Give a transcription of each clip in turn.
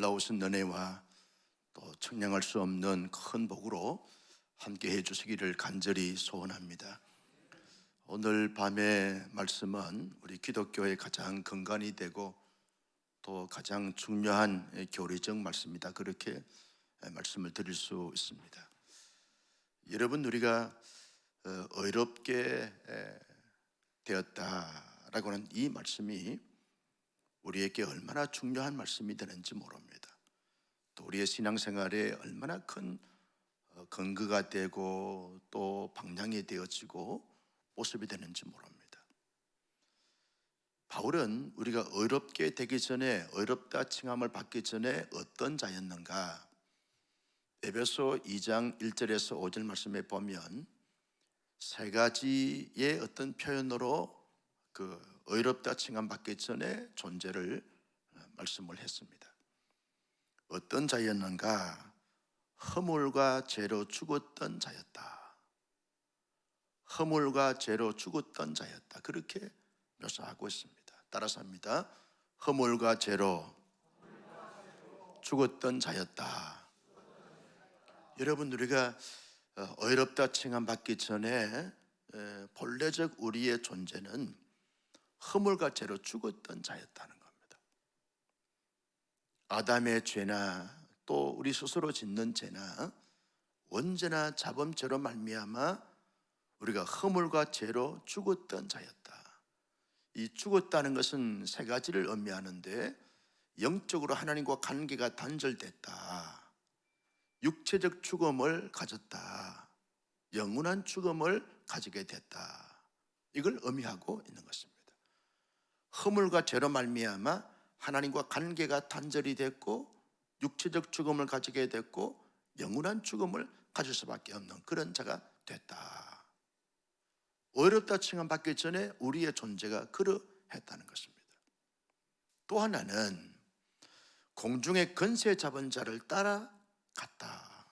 놀라우신 은혜와 또 청량할 수 없는 큰 복으로 함께 해주시기를 간절히 소원합니다. 오늘 밤의 말씀은 우리 기독교의 가장 근간이 되고 또 가장 중요한 교리적 말씀이다, 그렇게 말씀을 드릴 수 있습니다. 여러분, 우리가 의롭게 되었다라고 하는 이 말씀이 우리에게 얼마나 중요한 말씀이 되는지 모릅니다. 또 우리의 신앙생활에 얼마나 큰 근거가 되고 또 방향이 되어지고 모습이 되는지 모릅니다. 바울은 우리가 의롭게 되기 전에, 의롭다 칭함을 받기 전에 어떤 자였는가? 에베소 2장 1절에서 5절 말씀에 보면 세 가지의 어떤 표현으로 그 의롭다 칭함 받기 전에 존재를 말씀을 했습니다. 어떤 자였는가? 허물과 죄로 죽었던 자였다. 허물과 죄로 죽었던 자였다, 그렇게 묘사하고 있습니다. 따라서 합니다. 허물과 죄로 죽었던 자였다. 여러분, 우리가 의롭다 칭함 받기 전에 본래적 우리의 존재는 허물과 죄로 죽었던 자였다는 겁니다. 아담의 죄나 또 우리 스스로 짓는 죄나 언제나 자범죄로 말미암아 우리가 허물과 죄로 죽었던 자였다. 이 죽었다는 것은 세 가지를 의미하는데, 영적으로 하나님과 관계가 단절됐다, 육체적 죽음을 가졌다, 영원한 죽음을 가지게 됐다, 이걸 의미하고 있는 것입니다. 허물과 죄로 말미암아 하나님과 관계가 단절이 됐고 육체적 죽음을 가지게 됐고 영원한 죽음을 가질 수밖에 없는 그런 자가 됐다. 의롭다 칭함 받기 전에 우리의 존재가 그러했다는 것입니다. 또 하나는 공중의 권세 잡은 자를 따라갔다.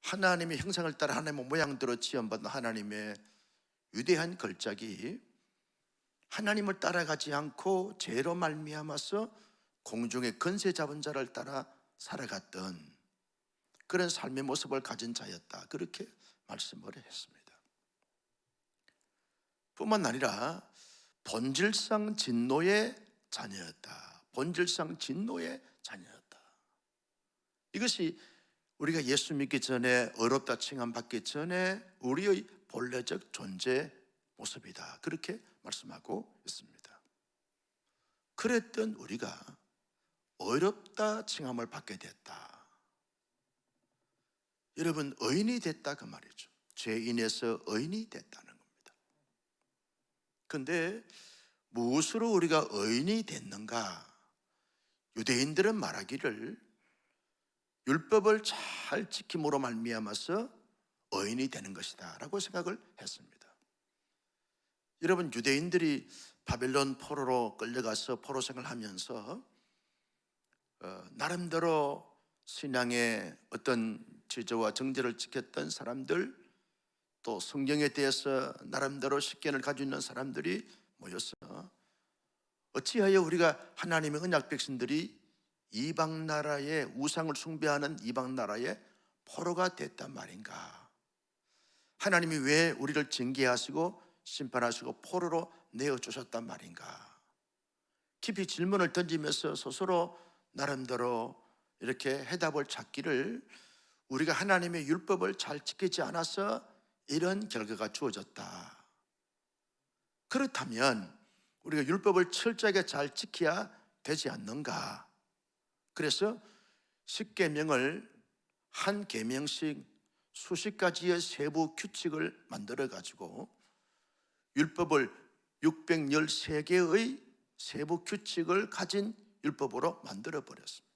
하나님의 형상을 따라 하나님의 모양대로 지음받은 하나님의 위대한 걸작이 하나님을 따라가지 않고 죄로 말미암아서 공중의 권세 잡은 자를 따라 살아갔던 그런 삶의 모습을 가진 자였다, 그렇게 말씀을 했습니다. 뿐만 아니라 본질상 진노의 자녀였다. 본질상 진노의 자녀였다. 이것이 우리가 예수 믿기 전에, 의롭다 칭함 받기 전에 우리의 본래적 존재 모습이다, 그렇게 말씀하고 있습니다. 그랬던 우리가 의롭다 칭함을 받게 됐다. 여러분, 의인이 됐다, 그 말이죠. 죄인에서 의인이 됐다는 겁니다. 그런데 무엇으로 우리가 의인이 됐는가? 유대인들은 말하기를 율법을 잘 지킴으로 말미암아서 의인이 되는 것이다 라고 생각을 했습니다. 여러분, 유대인들이 바벨론 포로로 끌려가서 포로 생활을 하면서 나름대로 신앙의 어떤 지조와 정제를 지켰던 사람들, 또 성경에 대해서 나름대로 식견을 가지고 있는 사람들이 모여서 어찌하여 우리가 하나님의 언약 백성들이 이방 나라의 우상을 숭배하는 이방 나라의 포로가 됐단 말인가? 하나님이 왜 우리를 징계하시고 심판하시고 포로로 내어주셨단 말인가? 깊이 질문을 던지면서 스스로 나름대로 이렇게 해답을 찾기를, 우리가 하나님의 율법을 잘 지키지 않아서 이런 결과가 주어졌다. 그렇다면 우리가 율법을 철저하게 잘 지켜야 되지 않는가? 그래서 10계명을 한 계명씩 수십 가지의 세부 규칙을 만들어 가지고 율법을 613개의 세부 규칙을 가진 율법으로 만들어 버렸습니다.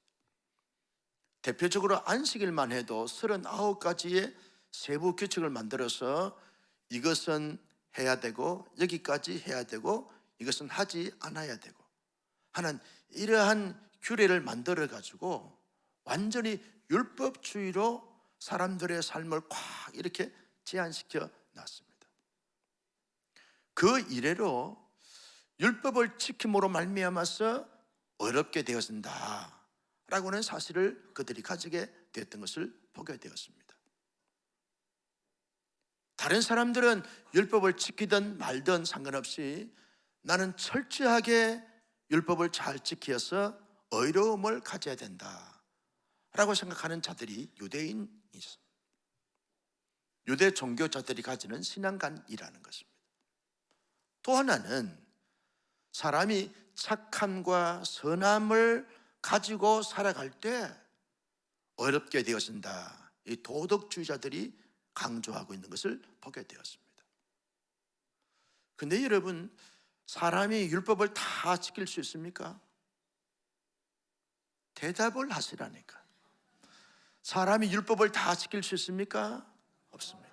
대표적으로 안식일만 해도 39가지의 세부 규칙을 만들어서 이것은 해야 되고 여기까지 해야 되고 이것은 하지 않아야 되고 하는 이러한 규례를 만들어 가지고 완전히 율법주의로 사람들의 삶을 꽉 이렇게 제한시켜 놨습니다. 그 이래로 율법을 지킴으로 말미암아서 어렵게 되어진다, 라고는 사실을 그들이 가지게 되었던 것을 보게 되었습니다. 다른 사람들은 율법을 지키든 말든 상관없이 나는 철저하게 율법을 잘 지켜서 의로움을 가져야 된다 라고 생각하는 자들이 유대인이 있습니다. 유대 종교자들이 가지는 신앙관이라는 것입니다. 또 하나는 사람이 착함과 선함을 가지고 살아갈 때 어렵게 되어진다, 이 도덕주의자들이 강조하고 있는 것을 보게 되었습니다. 근데 여러분, 사람이 율법을 다 지킬 수 있습니까? 대답을 하시라니까. 사람이 율법을 다 지킬 수 있습니까? 없습니다.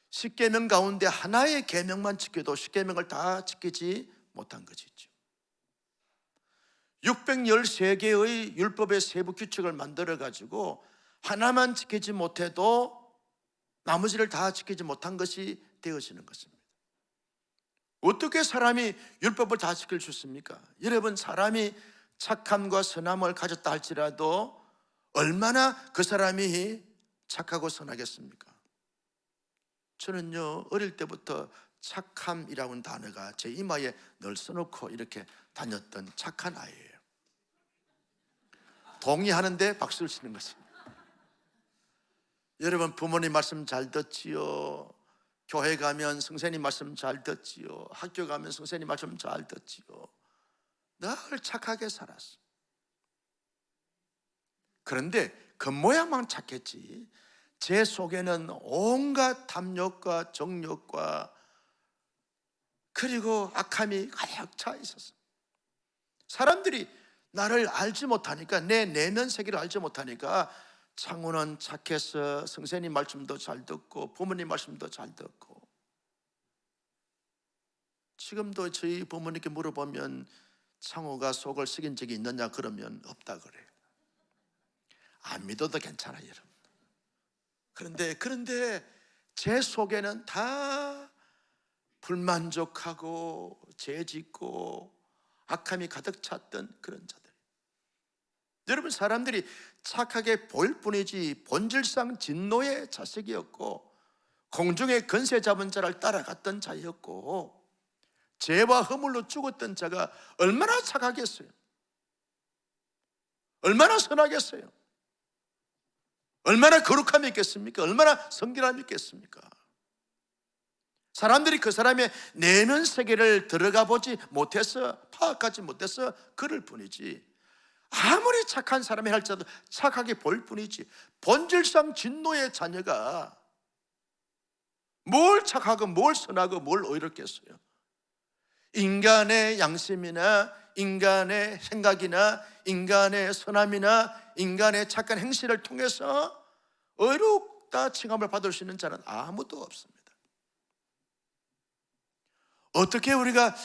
십계명 가운데 하나의 계명만 지켜도 십계명을 다 지키지 못한 것이죠. 613개의 율법의 세부 규칙을 만들어 가지고 하나만 지키지 못해도 나머지를 다 지키지 못한 것이 되어지는 것입니다. 어떻게 사람이 율법을 다 지킬 수 있습니까? 여러분, 사람이 착함과 선함을 가졌다 할지라도 얼마나 그 사람이 착하고 선하겠습니까? 저는요, 어릴 때부터 착함이라는 단어가 제 이마에 늘 써놓고 이렇게 다녔던 착한 아이예요. 동의하는데 박수를 치는 것입니다. 여러분, 부모님 말씀 잘 듣지요. 교회 가면 선생님 말씀 잘 듣지요. 학교 가면 선생님 말씀 잘 듣지요. 늘 착하게 살았어. 그런데 겉모양만 착했지 제 속에는 온갖 탐욕과 정욕과 그리고 악함이 가득 차 있었어. 사람들이 나를 알지 못하니까, 내 내면 세계를 알지 못하니까 창호는 착해서 선생님 말씀도 잘 듣고 부모님 말씀도 잘 듣고. 지금도 저희 부모님께 물어보면 창호가 속을 썩인 적이 있느냐 그러면 없다 그래요. 안 믿어도 괜찮아요, 여러분. 그런데 제 속에는 다 불만족하고 죄짓고 악함이 가득 찼던 그런 자들. 여러분, 사람들이 착하게 보일 뿐이지 본질상 진노의 자식이었고 공중의 건세 잡은 자를 따라갔던 자였고 죄와 허물로 죽었던 자가 얼마나 착하겠어요? 얼마나 선하겠어요? 얼마나 거룩함이 있겠습니까? 얼마나 성결함이 있겠습니까? 사람들이 그 사람의 내면 세계를 들어가 보지 못해서, 파악하지 못해서 그럴 뿐이지, 아무리 착한 사람이 할지라도 착하게 볼 뿐이지 본질상 진노의 자녀가 뭘 착하고 뭘 선하고 뭘 의롭겠어요? 인간의 양심이나 인간의 생각이나 인간의 선함이나 인간의 착한 행실을 통해서 의롭다 칭함을 받을 수 있는 자는 아무도 없습니다. 어떻게 우리가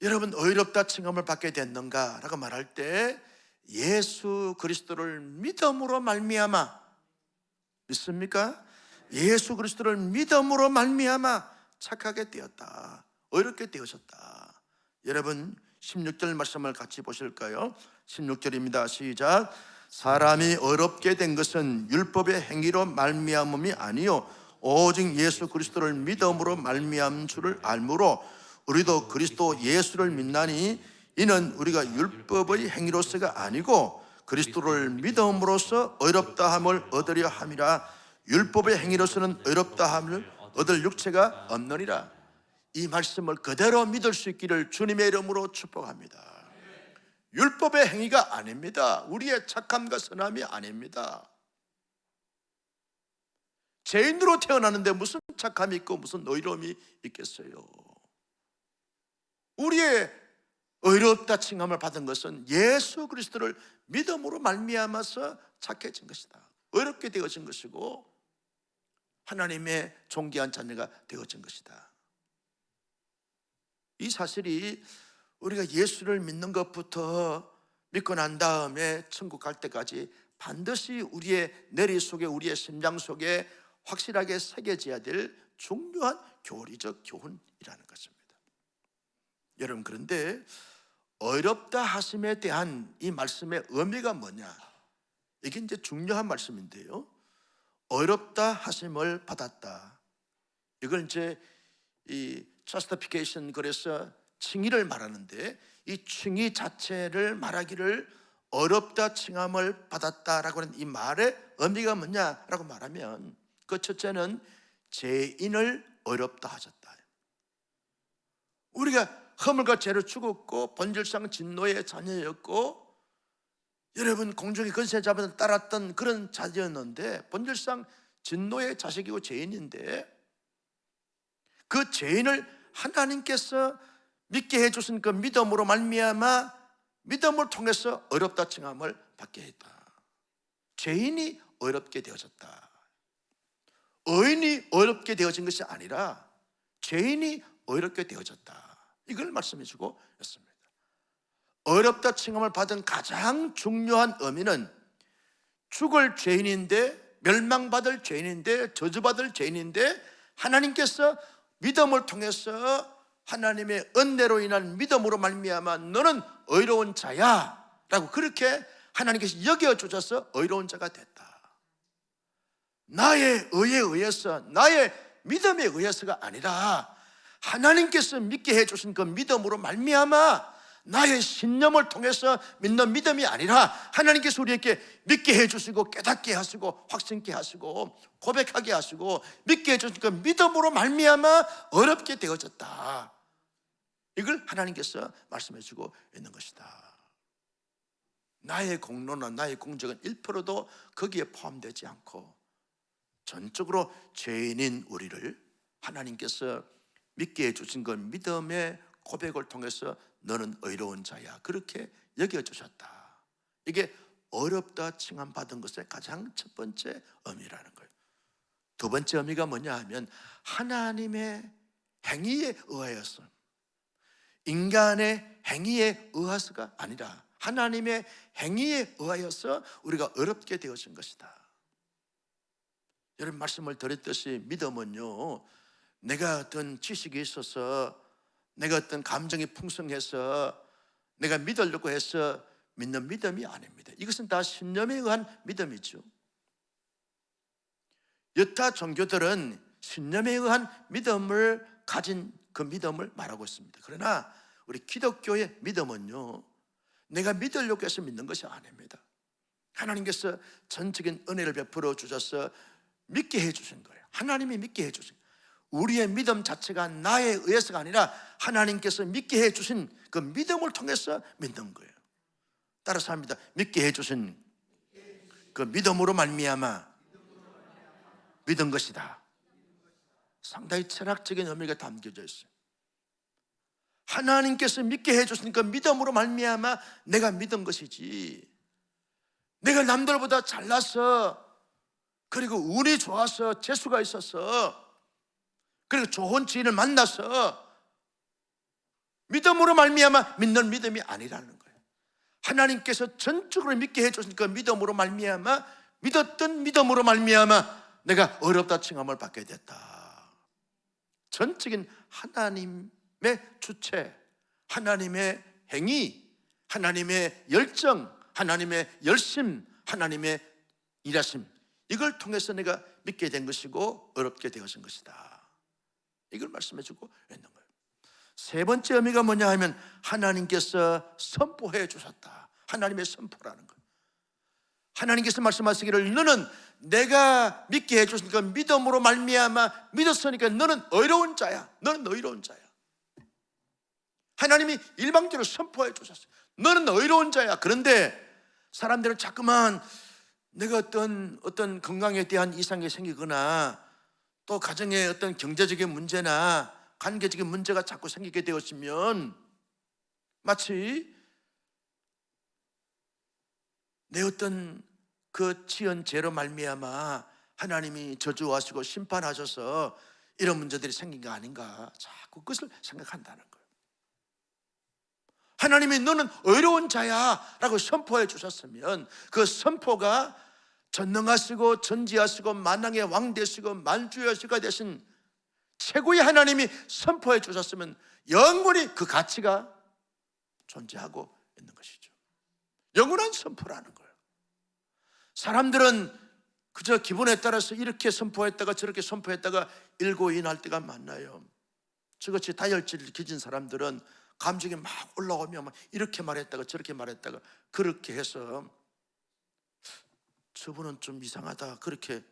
여러분 의롭다 칭함을 받게 됐는가 라고 말할 때 예수 그리스도를 믿음으로 말미암아, 믿습니까? 예수 그리스도를 믿음으로 말미암아 착하게 되었다, 의롭게 되어졌다. 여러분 16절 말씀을 같이 보실까요? 16절입니다. 시작. 사람이 의롭게 된 것은 율법의 행위로 말미암음이 아니요 오직 예수 그리스도를 믿음으로 말미암은 줄을 알므로 우리도 그리스도 예수를 믿나니 이는 우리가 율법의 행위로서가 아니고 그리스도를 믿음으로써 의롭다함을 얻으려 함이라. 율법의 행위로서는 의롭다함을 얻을 육체가 없느니라. 이 말씀을 그대로 믿을 수 있기를 주님의 이름으로 축복합니다. 율법의 행위가 아닙니다. 우리의 착함과 선함이 아닙니다. 죄인으로 태어나는데 무슨 착함이 있고 무슨 의로움이 있겠어요? 우리의 의롭다 칭함을 받은 것은 예수 그리스도를 믿음으로 말미암아서 착해진 것이다, 의롭게 되어진 것이고 하나님의 존귀한 자녀가 되어진 것이다. 이 사실이 우리가 예수를 믿는 것부터 믿고 난 다음에 천국 갈 때까지 반드시 우리의 내리 속에, 우리의 심장 속에 확실하게 새겨져야 될 중요한 교리적 교훈이라는 것입니다. 여러분, 그런데 어렵다 하심에 대한 이 말씀의 의미가 뭐냐? 이게 이제 중요한 말씀인데요. 어렵다 하심을 받았다. 이걸 이제 이 justification, 그래서 칭의를 말하는데, 이 칭의 자체를 말하기를 어렵다 칭함을 받았다라고 하는 이 말의 의미가 뭐냐라고 말하면, 그 첫째는 죄인을 어렵다 하셨다. 우리가 허물과 죄로 죽었고 본질상 진노의 자녀였고, 여러분 공중의 권세 잡은 따랐던 그런 자녀였는데 본질상 진노의 자식이고 죄인인데, 그 죄인을 하나님께서 믿게 해주신 그 믿음으로 말미암아 믿음을 통해서 어렵다 칭함을 받게 했다. 죄인이 어렵게 되어졌다. 의인이 어렵게 되어진 것이 아니라 죄인이 어렵게 되어졌다. 이걸 말씀해 주고 있습니다. 어렵다 칭함을 받은 가장 중요한 의미는 죽을 죄인인데, 멸망받을 죄인인데, 저주받을 죄인인데, 하나님께서 믿음을 통해서 하나님의 은혜로 인한 믿음으로 말미암아 너는 의로운 자야 라고 그렇게 하나님께서 여겨주셔서 의로운 자가 됐다. 나의 의에 의해서, 나의 믿음에 의해서가 아니라 하나님께서 믿게 해주신 그 믿음으로 말미암아, 나의 신념을 통해서 믿는 믿음이 아니라 하나님께서 우리에게 믿게 해주시고 깨닫게 하시고 확신케 하시고 고백하게 하시고 믿게 해주신 그 믿음으로 말미암아 어렵게 되어졌다. 이걸 하나님께서 말씀해 주고 있는 것이다. 나의 공로나 나의 공적은 1%도 거기에 포함되지 않고 전적으로 죄인인 우리를 하나님께서 믿게 해주신 그 믿음의 고백을 통해서 너는 의로운 자야, 그렇게 여겨주셨다. 이게 어렵다 칭함받은 것의 가장 첫 번째 의미라는 거예요. 두 번째 의미가 뭐냐 하면 하나님의 행위에 의하여서, 인간의 행위에 의해서가 아니라 하나님의 행위에 의하여서 우리가 어렵게 되어진 것이다. 여러분 말씀을 드렸듯이 믿음은요, 내가 어떤 지식이 있어서, 내가 어떤 감정이 풍성해서 내가 믿으려고 해서 믿는 믿음이 아닙니다. 이것은 다 신념에 의한 믿음이죠. 여타 종교들은 신념에 의한 믿음을 가진 그 믿음을 말하고 있습니다. 그러나 우리 기독교의 믿음은요, 내가 믿으려고 해서 믿는 것이 아닙니다. 하나님께서 전적인 은혜를 베풀어 주셔서 믿게 해주신 거예요. 하나님이 믿게 해주신 거예요. 우리의 믿음 자체가 나에 의해서가 아니라 하나님께서 믿게 해주신 그 믿음을 통해서 믿는 거예요. 따라서 합니다. 믿게 해주신 그 믿음으로 말미암아 믿은 것이다. 상당히 철학적인 의미가 담겨져 있어요. 하나님께서 믿게 해주신 그 믿음으로 말미암아 내가 믿은 것이지, 내가 남들보다 잘나서, 그리고 운이 좋아서, 재수가 있어서, 그리고 좋은 지인을 만나서 믿음으로 말미암아 믿는 믿음이 아니라는 거예요. 하나님께서 전적으로 믿게 해주신 그 믿음으로 말미암아, 믿었던 믿음으로 말미암아 내가 어렵다 칭함을 받게 됐다. 전적인 하나님의 주체, 하나님의 행위, 하나님의 열정, 하나님의 열심, 하나님의 일하심, 이걸 통해서 내가 믿게 된 것이고 어렵게 되어진 것이다. 이걸 말씀해 주고 있는 거예요. 세 번째 의미가 뭐냐 하면 하나님께서 선포해 주셨다. 하나님의 선포라는 거예요. 하나님께서 말씀하시기를 너는 내가 믿게 해주신 그 믿음으로 말미암아 믿었으니까 너는 의로운 자야. 너는 의로운 자야. 하나님이 일방적으로 선포해 주셨어요. 너는 의로운 자야. 그런데 사람들은 자꾸만 내가 어떤 건강에 대한 이상이 생기거나 또 가정에 어떤 경제적인 문제나 관계적인 문제가 자꾸 생기게 되었으면 마치 내 어떤 그 지은 죄로 말미암아 하나님이 저주하시고 심판하셔서 이런 문제들이 생긴 거 아닌가, 자꾸 그것을 생각한다는 거예요. 하나님이 너는 의로운 자야 라고 선포해 주셨으면 그 선포가 전능하시고 전지하시고 만왕의 왕 되시고 만주여시가 되신 최고의 하나님이 선포해 주셨으면 영원히 그 가치가 존재하고 있는 것이죠. 영원한 선포라는 거예요. 사람들은 그저 기분에 따라서 이렇게 선포했다가 저렇게 선포했다가 일고인할 때가 많나요? 저같이 다혈질을 가진 사람들은 감정이 막 올라오면 막 이렇게 말했다가 저렇게 말했다가 그렇게 해서 저분은 좀 이상하다 그렇게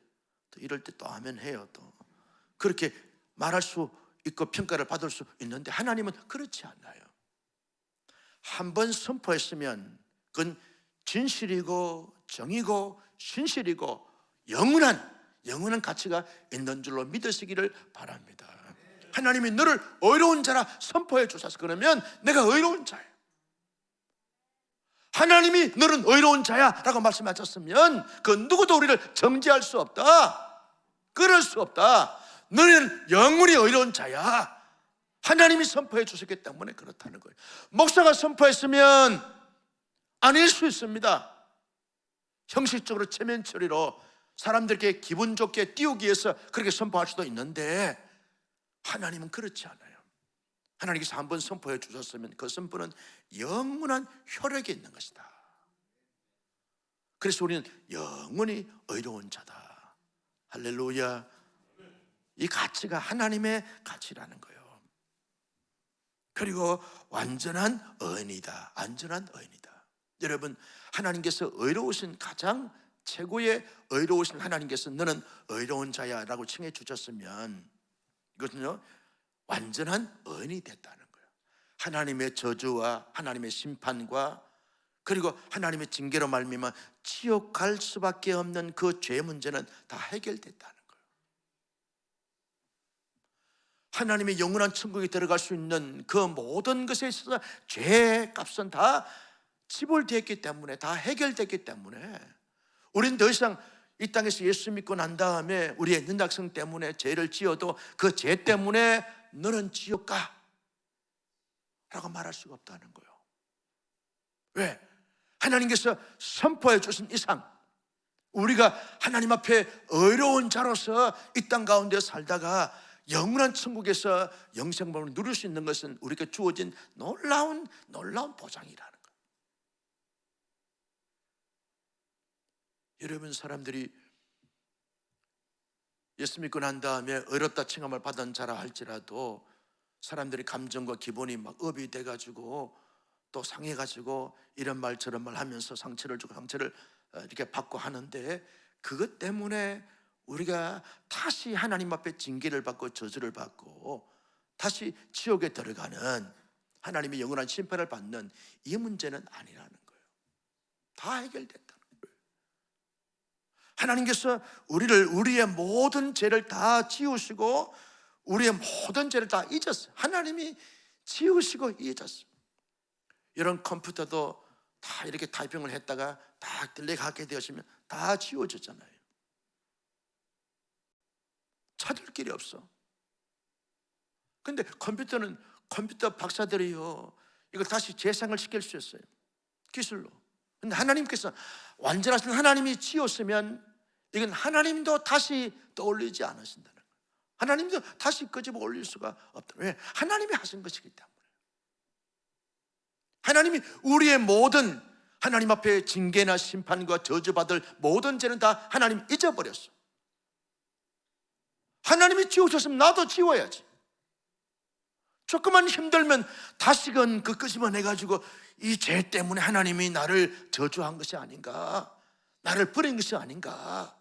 또 이럴 때 또 아멘 해요. 또 그렇게 말할 수 있고 평가를 받을 수 있는데 하나님은 그렇지 않아요. 한번 선포했으면 그건 진실이고 정이고 신실이고 영원한 가치가 있는 줄로 믿으시기를 바랍니다. 하나님이 너를 의로운 자라 선포해 주셔서 그러면 내가 의로운 자예요. 하나님이 너는 의로운 자야 라고 말씀하셨으면 그 누구도 우리를 정죄할 수 없다, 끌을 수 없다. 너는 영원히 의로운 자야. 하나님이 선포해 주셨기 때문에 그렇다는 거예요. 목사가 선포했으면 아닐 수 있습니다. 형식적으로 체면 처리로 사람들께 기분 좋게 띄우기 위해서 그렇게 선포할 수도 있는데 하나님은 그렇지 않아요. 하나님께서 한번 선포해 주셨으면 그 선포는 영원한 효력이 있는 것이다. 그래서 우리는 영원히 의로운 자다. 할렐루야. 이 가치가 하나님의 가치라는 거예요. 그리고 완전한 의인이다. 안전한 의인이다. 여러분, 하나님께서 의로우신 가장 최고의 의로우신 하나님께서 너는 의로운 자야 라고 칭해 주셨으면 이것은요 완전한 의인이 됐다는 거예요. 하나님의 저주와 하나님의 심판과 그리고 하나님의 징계로 말미암아 지옥 갈 수밖에 없는 그 죄 문제는 다 해결됐다는 거예요. 하나님의 영원한 천국에 들어갈 수 있는 그 모든 것에 있어서 죄의 값은 다 지불되었기 때문에, 다 해결됐기 때문에 우린 더 이상 이 땅에서 예수 믿고 난 다음에 우리의 연약성 때문에 죄를 지어도 그 죄 때문에 너는 지옥 가 라고 말할 수가 없다는 거예요. 왜? 하나님께서 선포해 주신 이상 우리가 하나님 앞에 의로운 자로서 이 땅 가운데 살다가 영원한 천국에서 영생복을 누릴 수 있는 것은 우리에게 주어진 놀라운 보장이라는 거예요. 여러분, 사람들이 예수 믿고 난 다음에 의롭다 칭함을 받은 자라 할지라도 사람들이 감정과 기분이 막 업이 돼가지고 또 상해가지고 이런 말 저런 말 하면서 상처를 주고 상처를 이렇게 받고 하는데 그것 때문에 우리가 다시 하나님 앞에 징계를 받고 저주를 받고 다시 지옥에 들어가는 하나님의 영원한 심판을 받는 이 문제는 아니라는 거예요. 다 해결됐다는 거예요. 하나님께서 우리의 모든 죄를 다 지우시고 우리의 모든 죄를 다 잊었어요. 하나님이 지우시고 잊었어요. 이런 컴퓨터도 다 이렇게 타이핑을 했다가 다 들려가게 되었으면 다 지워졌잖아요. 찾을 길이 없어. 근데 컴퓨터는 컴퓨터 박사들이요 이걸 다시 재생을 시킬 수 있어요, 기술로. 근데 하나님께서 완전하신 하나님이 지었으면 이건 하나님도 다시 떠올리지 않으신다는 거예요. 하나님도 다시 끄집어 올릴 수가 없다. 왜? 하나님이 하신 것이기 때문에. 하나님이 우리의 모든 하나님 앞에 징계나 심판과 저주받을 모든 죄는 다 하나님 잊어버렸어. 하나님이 지우셨으면 나도 지워야지. 조금만 힘들면 다시금 그 끄집어내가지고 이 죄 때문에 하나님이 나를 저주한 것이 아닌가, 나를 버린 것이 아닌가,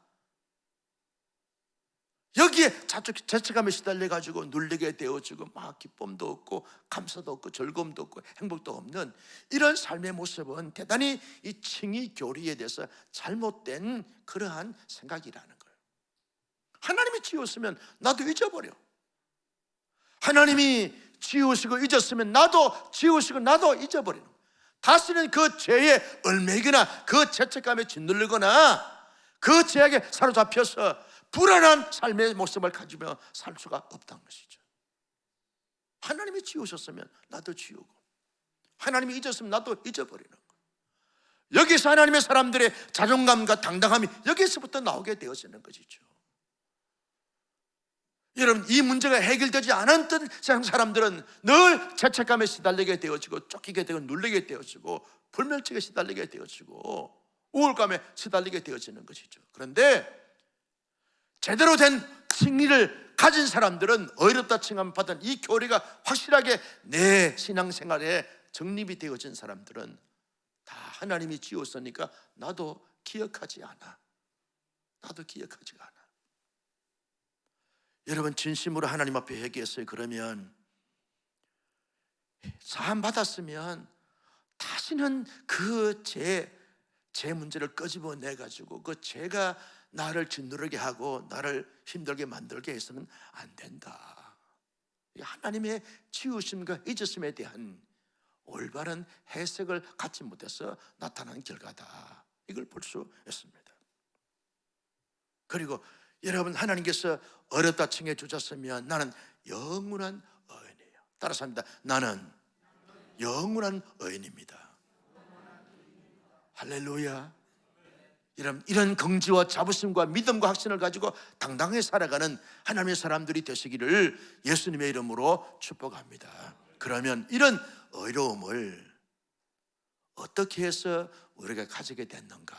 여기에 죄책감에 시달려가지고 눌리게 되어지고 막 기쁨도 없고 감사도 없고 즐거움도 없고 행복도 없는 이런 삶의 모습은 대단히 이 칭의 교리에 대해서 잘못된 그러한 생각이라는 거예요. 하나님이 지웠으면 나도 잊어버려. 하나님이 지우시고 잊었으면 나도 지우시고 나도 잊어버리는 거예요. 다시는 그 죄에 얽매이거나 그 죄책감에 짓눌리거나 그 죄악에 사로잡혀서 불안한 삶의 모습을 가지며 살 수가 없다는 것이죠. 하나님이 지우셨으면 나도 지우고 하나님이 잊었으면 나도 잊어버리는 거예요. 여기서 하나님의 사람들의 자존감과 당당함이 여기서부터 나오게 되어지는 것이죠. 여러분, 이 문제가 해결되지 않았던 세상 사람들은 늘 죄책감에 시달리게 되어지고, 쫓기게 되고, 눌리게 되어지고, 불면증에 시달리게 되어지고, 우울감에 시달리게 되어지는 것이죠. 그런데 제대로 된 승리를 가진 사람들은 어렵다 칭함받은 이 교리가 확실하게 내 신앙생활에 정립이 되어진 사람들은 다 하나님이 지었으니까 나도 기억하지 않아. 나도 기억하지 않아. 여러분, 진심으로 하나님 앞에 회개했어요. 그러면 사함 받았으면 다시는 그 제 문제를 끄집어내 가지고 그 죄가 나를 짓누르게 하고 나를 힘들게 만들게 해서는 안 된다. 하나님의 지으심과 잊으심에 대한 올바른 해석을 갖지 못해서 나타난 결과다. 이걸 볼 수 있습니다. 그리고 여러분, 하나님께서 어렵다 칭해 주셨으면 나는 영원한 의인이에요. 따라서 합니다. 나는 영원한 의인입니다. 할렐루야. 이런 긍지와 자부심과 믿음과 확신을 가지고 당당하게 살아가는 하나님의 사람들이 되시기를 예수님의 이름으로 축복합니다. 그러면 이런 의로움을 어떻게 해서 우리가 가지게 됐는가?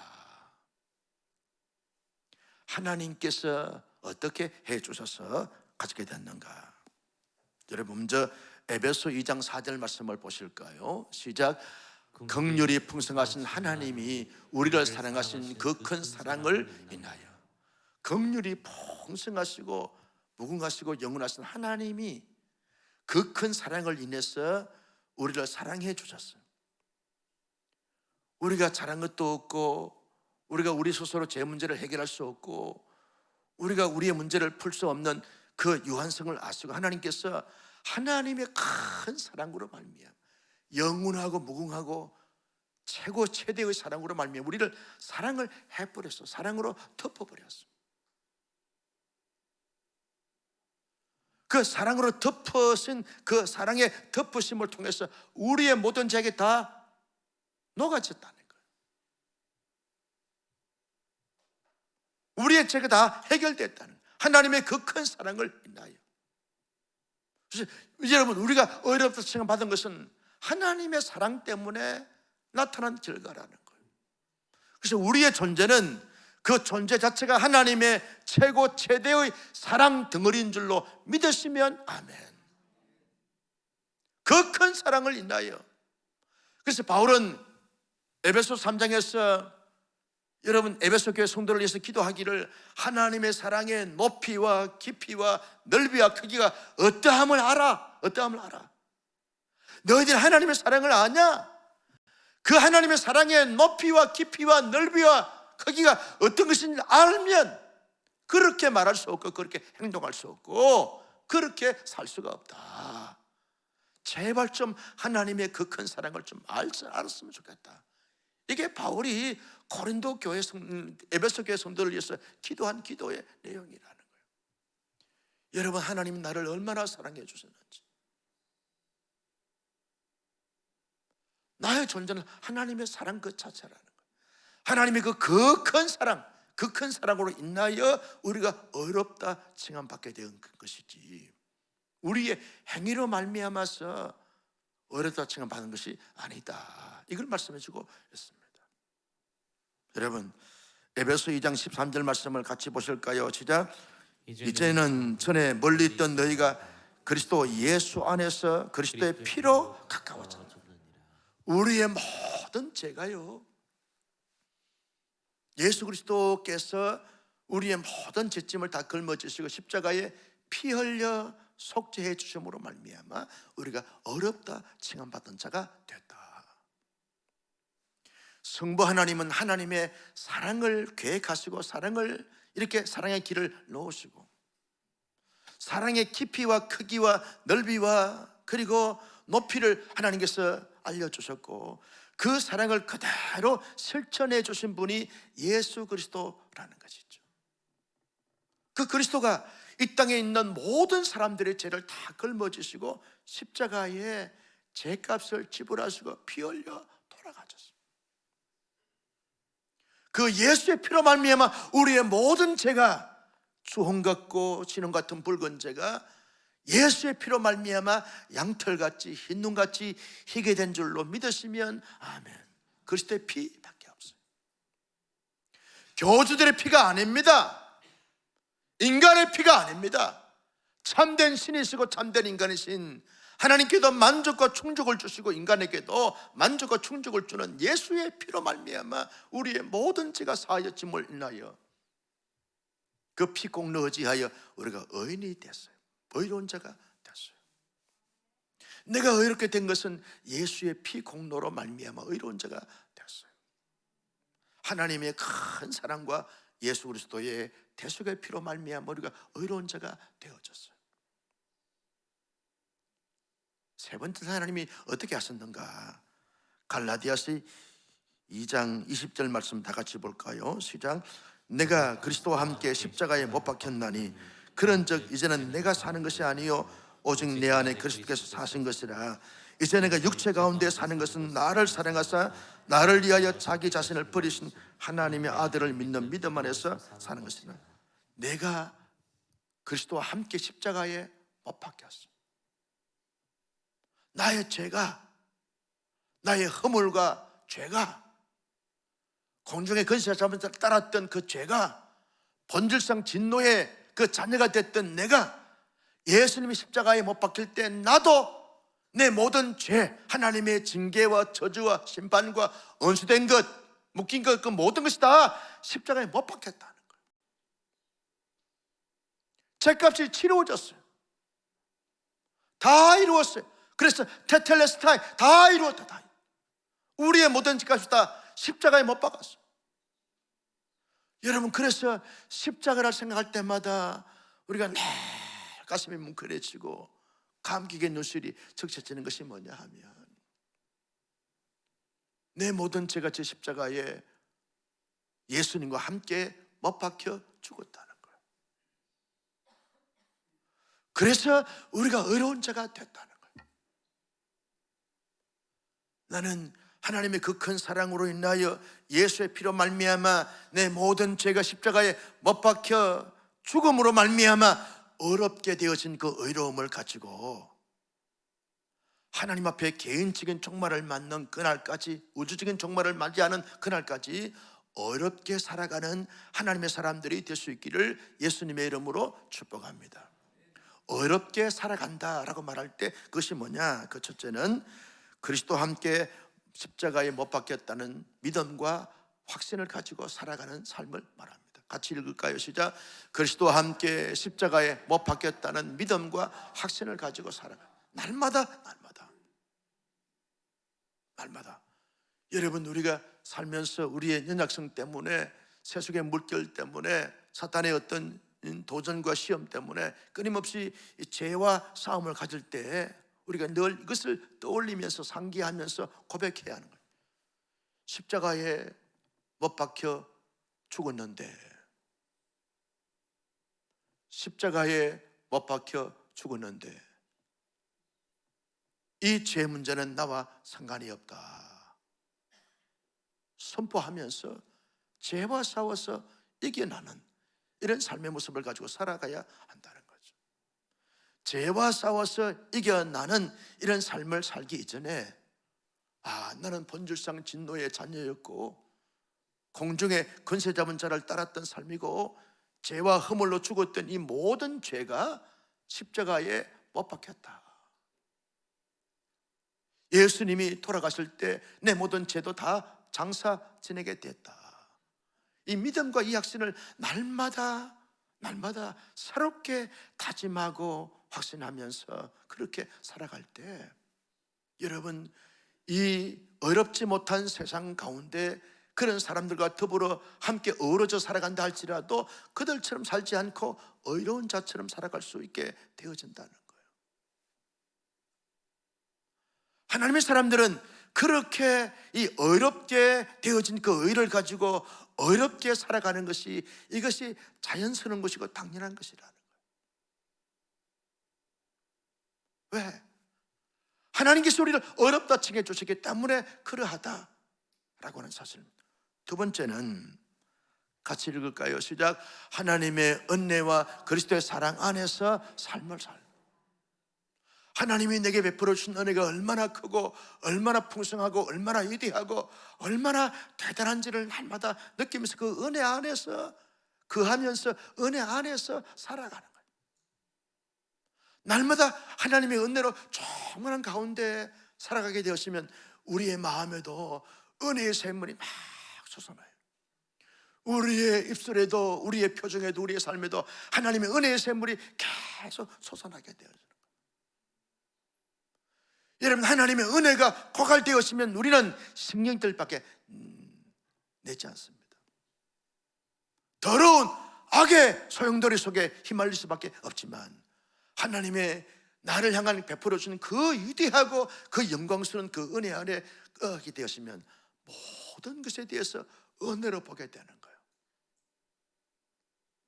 하나님께서 어떻게 해주셔서 가지게 됐는가? 여러분, 먼저 에베소 2장 4절 말씀을 보실까요? 시작. 긍휼이 풍성하신 하나님이 우리를 사랑하신 그 큰 사랑을 인하여. 긍휼이 풍성하시고 무궁하시고 영원하신 하나님이 그 큰 사랑을 인해서 우리를 사랑해 주셨어요. 우리가 잘한 것도 없고, 우리가 우리 스스로 제 문제를 해결할 수 없고, 우리가 우리의 문제를 풀 수 없는 그 유한성을 아시고 하나님께서 하나님의 큰 사랑으로 말미암아 영원하고 무궁하고 최고 최대의 사랑으로 말미암아 우리를 사랑을 해버렸어. 사랑으로 덮어버렸어. 그 사랑으로 덮으신 그 사랑의 덮으심을 통해서 우리의 모든 죄악이 다 녹아졌다는 거예요. 우리의 죄가 다 해결됐다는 거예요. 하나님의 그 큰 사랑을 인하여. 그래서 여러분, 우리가 어렵다 칭함받은 것은 하나님의 사랑 때문에 나타난 결과라는 거예요. 그래서 우리의 존재는 그 존재 자체가 하나님의 최고 최대의 사랑 덩어리인 줄로 믿으시면 아멘. 그 큰 사랑을 인하여. 그래서 바울은 에베소 3장에서 여러분, 에베소 교회 성도를 위해서 기도하기를 하나님의 사랑의 높이와 깊이와 넓이와 크기가 어떠함을 알아. 어떠함을 알아. 너희들 하나님의 사랑을 아냐? 그 하나님의 사랑의 높이와 깊이와 넓이와 크기가 어떤 것인지 알면 그렇게 말할 수 없고 그렇게 행동할 수 없고 그렇게 살 수가 없다. 제발 좀 하나님의 그 큰 사랑을 좀 알았으면 좋겠다. 이게 바울이 고린도 교회 에베소 교회 성도를 위해서 기도한 기도의 내용이라는 거예요. 여러분, 하나님이 나를 얼마나 사랑해 주셨는지, 나의 존재는 하나님의 사랑 그 자체라는 거예요. 하나님의 그 큰 사랑, 그 큰 사랑으로 인하여 우리가 어렵다 칭함받게 된 것이지, 우리의 행위로 말미암아서 어렵다 칭함받은 것이 아니다. 이걸 말씀해주고 있습니다. 여러분, 에베소 2장 13절 말씀을 같이 보실까요? 시작. 이제는 전에 멀리 있던 너희가 그리스도 예수 안에서 그리스도의 피로 가까워졌다. 우리의 모든 죄가요, 예수 그리스도께서 우리의 모든 죄짐을 다 걸머지시고 십자가에 피 흘려 속죄해 주심으로 말미암아 우리가 어렵다 칭함받은 자가 됐다. 성부 하나님은 하나님의 사랑을 계획하시고 사랑을 이렇게 사랑의 길을 놓으시고 사랑의 깊이와 크기와 넓이와 그리고 높이를 하나님께서 알려주셨고 그 사랑을 그대로 실천해 주신 분이 예수 그리스도라는 것이죠. 그 그리스도가 이 땅에 있는 모든 사람들의 죄를 다 걸머지시고 십자가에 죄값을 지불하시고 피 흘려 돌아가셨습니다. 그 예수의 피로 말미암아 우리의 모든 죄가 주홍 같고 진홍 같은 붉은 죄가 예수의 피로 말미암아 양털같이 흰 눈같이 희게 된 줄로 믿으시면 아멘. 그리스도의 피밖에 없어요. 교주들의 피가 아닙니다. 인간의 피가 아닙니다. 참된 신이시고 참된 인간이신 하나님께도 만족과 충족을 주시고 인간에게도 만족과 충족을 주는 예수의 피로 말미암아 우리의 모든 죄가 사하여짐을 인하여 그 피 공로 의지하여 우리가 의인이 됐어요. 의로운 자가 됐어요. 내가 의롭게 된 것은 예수의 피 공로로 말미암아 의로운 자가 됐어요. 하나님의 큰 사랑과 예수 그리스도의 대속의 피로 말미암아 우리가 의로운 자가 되어졌어요. 세 번째 하나님이 어떻게 하셨는가? 갈라디아서 2장 20절 말씀 다 같이 볼까요? 시작. 내가 그리스도와 함께 십자가에 못 박혔나니 그런즉 이제는 내가 사는 것이 아니요 오직 내 안에 그리스도께서 사신 것이라. 이제 내가 육체 가운데 사는 것은 나를 사랑하사 나를 위하여 자기 자신을 버리신 하나님의 아들을 믿는 믿음 안에서 사는 것이라. 내가 그리스도와 함께 십자가에 못 박혔어. 나의 죄가, 나의 허물과 죄가, 공중의 근세자 잡은 자를 따랐던 그 죄가, 본질상 진노의 그 자녀가 됐던 내가 예수님이 십자가에 못 박힐 때 나도 내 모든 죄, 하나님의 징계와 저주와 심판과 언수된 것, 묶인 것, 그 모든 것이 다 십자가에 못 박혔다는 거예요. 죄값이 치루어졌어요. 다 이루었어요. 그래서 테텔레스타이 다 이루었다. 다. 우리의 모든 죄값이 다 십자가에 못 박았어. 여러분, 그래서 십자가를 생각할 때마다 우리가 늘 가슴이 뭉클해지고 감격의 눈물이 적셔지는 것이 뭐냐 하면 내 모든 죄가 제 십자가에 예수님과 함께 못 박혀 죽었다는 거예요. 그래서 우리가 의로운 자가 됐다는 거예요. 나는 하나님의 그 큰 사랑으로 인하여 예수의 피로 말미암아 내 모든 죄가 십자가에 못 박혀 죽음으로 말미암아 어렵게 되어진 그 의로움을 가지고 하나님 앞에 개인적인 종말을 맞는 그날까지, 우주적인 종말을 맞이하는 그날까지 어렵게 살아가는 하나님의 사람들이 될 수 있기를 예수님의 이름으로 축복합니다. 어렵게 살아간다라고 말할 때 그것이 뭐냐? 그 첫째는 그리스도와 함께 십자가에 못 박혔다는 믿음과 확신을 가지고 살아가는 삶을 말합니다. 같이 읽을까요? 시작. 그리스도와 함께 십자가에 못 박혔다는 믿음과 확신을 가지고 살아가. 날마다 여러분, 우리가 살면서 우리의 연약성 때문에, 세속의 물결 때문에, 사탄의 어떤 도전과 시험 때문에 끊임없이 죄와 싸움을 가질 때 우리가 늘 이것을 떠올리면서 상기하면서 고백해야 하는 거예요. 십자가에 못 박혀 죽었는데, 십자가에 못 박혀 죽었는데 이 죄 문제는 나와 상관이 없다 선포하면서 죄와 싸워서 이겨나는 이런 삶의 모습을 가지고 살아가야 한다는 거죠. 죄와 싸워서 이겨나는 이런 삶을 살기 이전에 나는 본질상 진노의 자녀였고 공중의 권세 잡은 자를 따랐던 삶이고 죄와 허물로 죽었던 이 모든 죄가 십자가에 못 박혔다. 예수님이 돌아가실 때 내 모든 죄도 다 장사 지내게 됐다. 이 믿음과 이 확신을 날마다 새롭게 다짐하고 확신하면서 그렇게 살아갈 때 여러분, 이 어렵지 못한 세상 가운데 그런 사람들과 더불어 함께 어우러져 살아간다 할지라도 그들처럼 살지 않고 의로운 자처럼 살아갈 수 있게 되어진다는 거예요. 하나님의 사람들은 그렇게 이 어렵게 되어진 그 의를 가지고 어렵게 살아가는 것이, 이것이 자연스러운 것이고 당연한 것이라는 거예요. 왜? 하나님께서 우리를 어렵다 칭해 주시기 때문에 그러하다라고 하는 사실입니다. 두 번째는 같이 읽을까요? 시작. 하나님의 은혜와 그리스도의 사랑 안에서 삶을 살. 하나님이 내게 베풀어 주신 은혜가 얼마나 크고 얼마나 풍성하고 얼마나 위대하고 얼마나 대단한지를 날마다 느끼면서 그 은혜 안에서 거하면서 은혜 안에서 살아가는 거예요. 날마다 하나님의 은혜로 충만한 가운데 살아가게 되었으면 우리의 마음에도 은혜의 샘물이 막 솟아나요. 우리의 입술에도, 우리의 표정에도, 우리의 삶에도 하나님의 은혜의 샘물이 계속 솟아나게 되어요. 여러분, 하나님의 은혜가 고갈되었으면 우리는 신경들밖에 내지 않습니다. 더러운 악의 소용돌이 속에 휘말릴 수밖에 없지만 하나님의 나를 향한 베풀어 주는 그 위대하고 그 영광스러운 그 은혜 안에 거하게 되었으면 모든 것에 대해서 은혜로 보게 되는 거예요.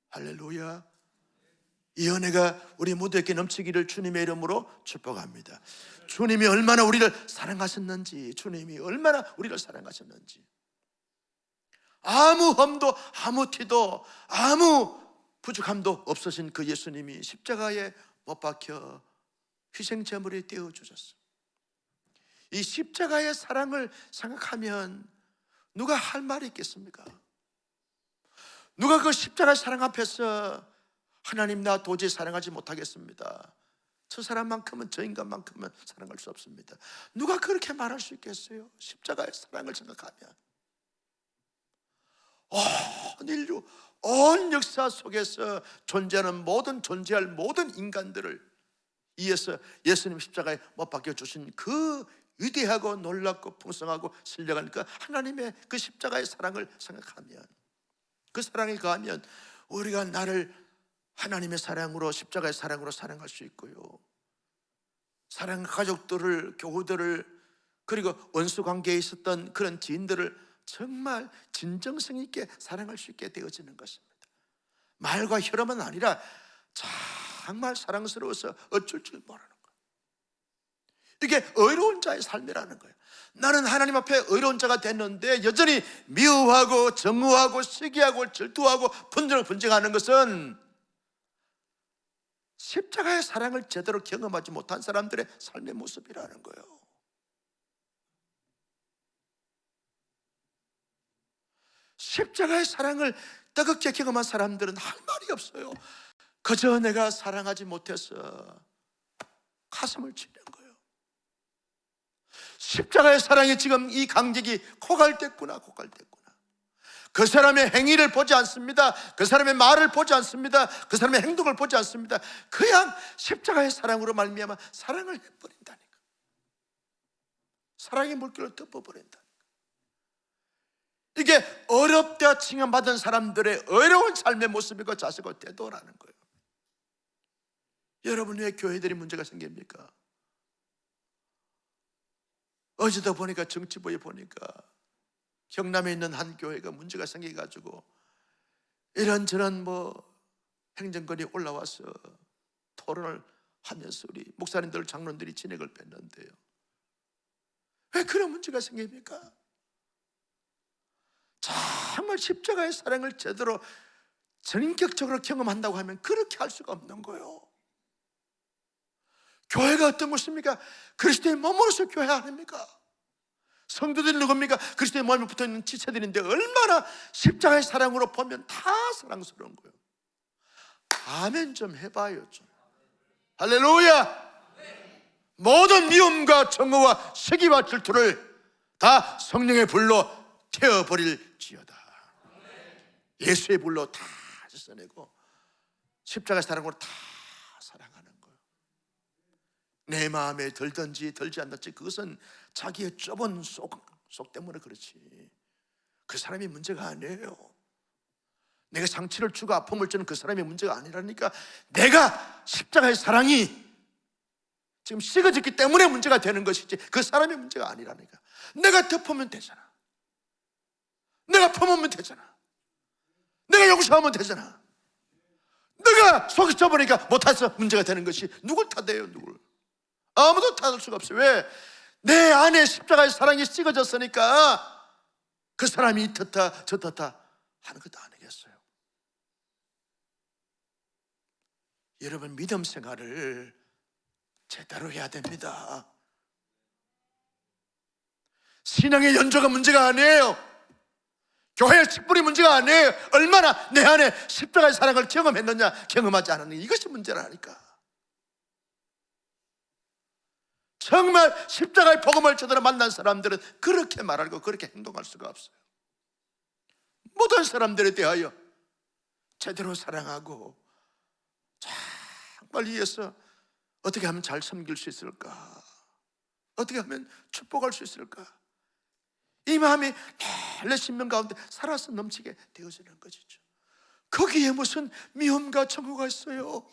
할렐루야. 이 은혜가 우리 모두에게 넘치기를 주님의 이름으로 축복합니다. 주님이 얼마나 우리를 사랑하셨는지, 주님이 얼마나 우리를 사랑하셨는지, 아무 험도 아무 티도 아무 부족함도 없으신 그 예수님이 십자가에 못 박혀 희생제물이 되어주셨어요. 이 십자가의 사랑을 생각하면 누가 할 말이 있겠습니까? 누가 그 십자가의 사랑 앞에서 하나님, 나 도저히 사랑하지 못하겠습니다, 저 사람만큼은, 저 인간만큼은 사랑할 수 없습니다, 누가 그렇게 말할 수 있겠어요? 십자가의 사랑을 생각하면 온 인류, 온 역사 속에서 존재하는 존재할 모든 인간들을 위해서 예수님 십자가에 못 박혀주신 그 위대하고 놀랍고 풍성하고 신령한 그 하나님의 그 십자가의 사랑을 생각하면, 그 사랑에 가하면 우리가 나를 하나님의 사랑으로, 십자가의 사랑으로 사랑할 수 있고요, 사랑 가족들을, 교우들을, 그리고 원수 관계에 있었던 그런 지인들을 정말 진정성 있게 사랑할 수 있게 되어지는 것입니다. 말과 혀로만 아니라 정말 사랑스러워서 어쩔 줄 모르는 거예요. 이게 의로운 자의 삶이라는 거예요. 나는 하나님 앞에 의로운 자가 됐는데 여전히 미워하고 정오하고 시기하고 질투하고 분쟁하는 것은 십자가의 사랑을 제대로 경험하지 못한 사람들의 삶의 모습이라는 거예요. 십자가의 사랑을 뜨겁게 경험한 사람들은 할 말이 없어요. 그저 내가 사랑하지 못해서 가슴을 치는 거예요. 십자가의 사랑이 지금 이 강직이 고갈됐구나. 그 사람의 행위를 보지 않습니다. 그 사람의 말을 보지 않습니다. 그 사람의 행동을 보지 않습니다. 그냥 십자가의 사랑으로 말미암아 사랑을 해버린다니까. 사랑의 물결을 덮어버린다. 이게 어렵다 칭함받은 사람들의 어려운 삶의 모습이고 자세고 태도라는 거예요. 여러분, 왜 교회들이 문제가 생깁니까? 어제도 보니까, 정치부에 보니까 경남에 있는 한 교회가 문제가 생겨가지고 이런저런 행정권이 올라와서 토론을 하면서 우리 목사님들, 장로들이 진액을 뺐는데요, 왜 그런 문제가 생깁니까? 정말 십자가의 사랑을 제대로 전격적으로 경험한다고 하면 그렇게 할 수가 없는 거예요. 교회가 어떤 곳입니까? 그리스도의 몸으로서 교회 아닙니까? 성도들이 누굽니까? 그리스도의 몸에 붙어있는 지체들인데 얼마나 십자가의 사랑으로 보면 다 사랑스러운 거예요. 아멘 좀 해봐요 좀. 할렐루야. 모든 미움과 정오와 시기와 질투를 다 성령의 불로 태워버릴지어다. 예수의 불로 다 씻어내고 십자가의 사랑으로 다 사랑하는 거예요. 내 마음에 들든지 들지 않든지 그것은 자기의 좁은 속 때문에 그렇지, 그 사람이 문제가 아니에요. 내가 상처를 주고 아픔을 주는 그 사람이 문제가 아니라니까. 내가 십자가의 사랑이 지금 식어졌기 때문에 문제가 되는 것이지 그 사람이 문제가 아니라니까. 내가 덮으면 되잖아. 내가 품으면 되잖아. 내가 용서하면 되잖아. 내가 속이 좁으니까 못해서 문제가 되는 것이, 누굴 탓해요? 누굴? 아무도 탓할 수가 없어요. 왜? 내 안에 십자가의 사랑이 식어졌으니까 그 사람이 이 탓하 저 탓하 하는 것도 아니겠어요? 여러분, 믿음 생활을 제대로 해야 됩니다. 신앙의 연조가 문제가 아니에요. 교회의 직분이 문제가 아니에요. 얼마나 내 안에 십자가의 사랑을 경험했느냐, 경험하지 않았느냐, 이것이 문제라니까. 정말 십자가의 복음을 제대로 만난 사람들은 그렇게 말하고 그렇게 행동할 수가 없어요. 모든 사람들에 대하여 제대로 사랑하고 정말 위해서 어떻게 하면 잘 섬길 수 있을까, 어떻게 하면 축복할 수 있을까, 이 마음이 내 심령 가운데 살아서 넘치게 되어지는 것이죠. 거기에 무슨 미움과 정오가 있어요?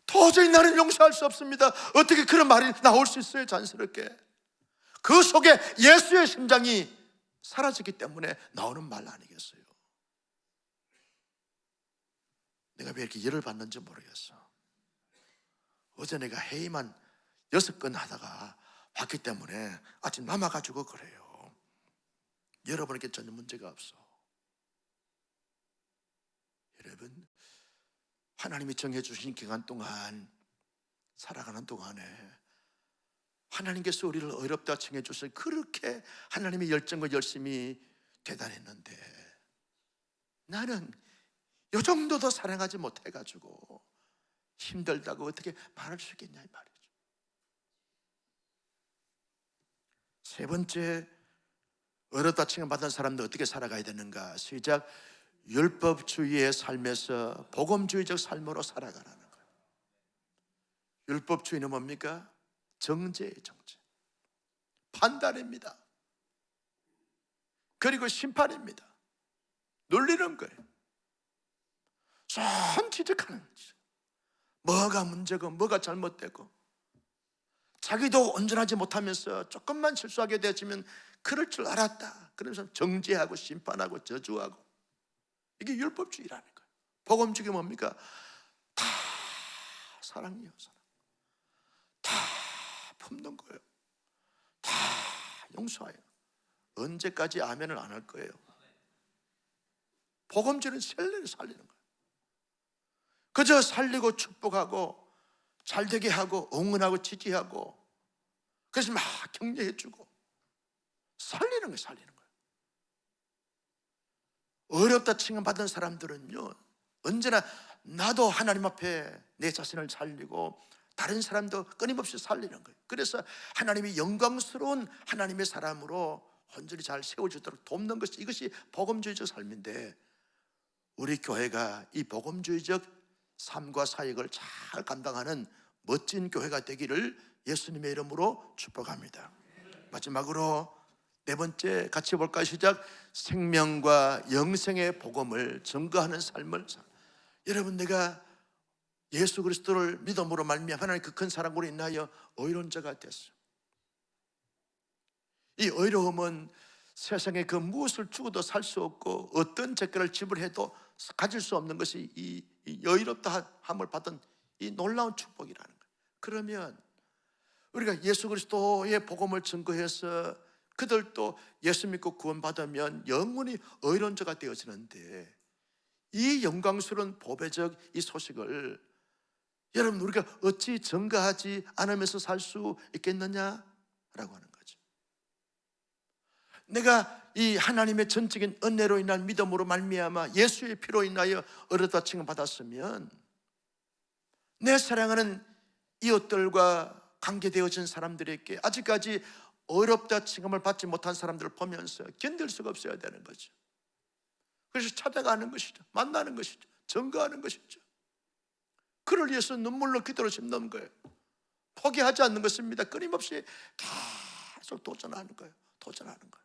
도저히 나는 용서할 수 없습니다. 어떻게 그런 말이 나올 수 있어요? 자연스럽게. 그 속에 예수의 심장이 사라지기 때문에 나오는 말 아니겠어요? 내가 왜 이렇게 열을 받는지 모르겠어. 어제 내가 회의만 6건 하다가 왔기 때문에 아직 남아가지고 그래요. 여러분에게 전혀 문제가 없어. 여러분, 하나님이 정해주신 기간 동안 살아가는 동안에 하나님께서 우리를 어렵다 칭해주셔서 그렇게 하나님의 열정과 열심이 대단했는데 나는 이 정도도 사랑하지 못해가지고 힘들다고 어떻게 말할 수 있겠냐 이 말이죠. 세 번째, 어렵다 칭함받은 사람들 어떻게 살아가야 되는가? 시작. 율법주의의 삶에서 복음주의적 삶으로 살아가라는 거예요. 율법주의는 뭡니까? 정죄예요. 정죄. 판단입니다. 그리고 심판입니다. 놀리는 거예요. 손 지적하는 거죠. 뭐가 문제고 뭐가 잘못되고, 자기도 온전하지 못하면서 조금만 실수하게 되어지면 그럴 줄 알았다, 그러면서 정죄하고 심판하고 저주하고, 이게 율법주의라는 거예요. 복음주의가 뭡니까? 다 사랑이에요. 사랑. 다 품는 거예요. 다 용서해요. 언제까지 아멘을 안 할 거예요? 복음주의는 셀레를 살리는 거예요. 그저 살리고 축복하고 잘되게 하고 응원하고 지지하고, 그래서 막 격려해주고 살리는 거예요. 살리는 거예요. 어렵다 칭함받은 사람들은요, 언제나 나도 하나님 앞에 내 자신을 살리고 다른 사람도 끊임없이 살리는 거예요. 그래서 하나님이 영광스러운 하나님의 사람으로 온전히 잘 세워주도록 돕는 것이, 이것이 복음주의적 삶인데, 우리 교회가 이 복음주의적 삶과 사역을 잘 감당하는 멋진 교회가 되기를 예수님의 이름으로 축복합니다. 마지막으로 네 번째 같이 볼까요? 시작. 생명과 영생의 복음을 증거하는 삶을 여러분, 내가 예수 그리스도를 믿음으로 말미암아 하나님의 그 큰 사랑으로 인하여 의로운 자가 됐어요. 이 의로움은 세상에 그 무엇을 주고도 살 수 없고 어떤 재결을 지불해도 가질 수 없는 것이 이 여의롭다 함을 받은 이 놀라운 축복이라는 거예요. 그러면 우리가 예수 그리스도의 복음을 증거해서 그들도 예수 믿고 구원받으면 영원히 의로운 자가 되어지는데, 이 영광스러운 보배적 이 소식을 여러분, 우리가 어찌 증거하지 않으면서 살 수 있겠느냐라고 하는 거죠. 내가 이 하나님의 전적인 은혜로 인한 믿음으로 말미암아 예수의 피로 인하여 의롭다 칭함받았으면 내 사랑하는 이웃들과 관계되어진 사람들에게 아직까지 어렵다 칭함을 받지 못한 사람들을 보면서 견딜 수가 없어야 되는 거죠. 그래서 찾아가는 것이죠. 만나는 것이죠. 증거하는 것이죠. 그를 위해서 눈물로 기도로 심는 거예요. 포기하지 않는 것입니다. 끊임없이 계속 도전하는 거예요. 도전하는 거예요.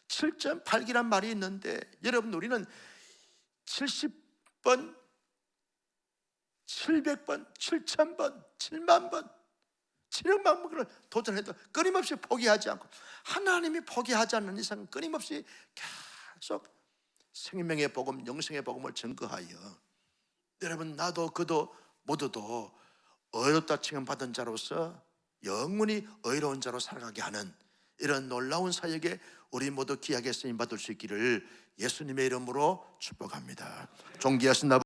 7.8기란 말이 있는데, 여러분, 우리는 70번, 700번, 7000번, 7만 번, 7억만 번을 도전해도 끊임없이 포기하지 않고, 하나님이 포기하지 않는 이상 끊임없이 계속 생명의 복음, 영생의 복음을 증거하여, 여러분, 나도 그도 모두도 의롭다 칭함받은 자로서 영원히 의로운 자로 살아가게 하는 이런 놀라운 사역에 우리 모두 귀하게 쓰임 받을 수 있기를 예수님의 이름으로 축복합니다. 존귀하신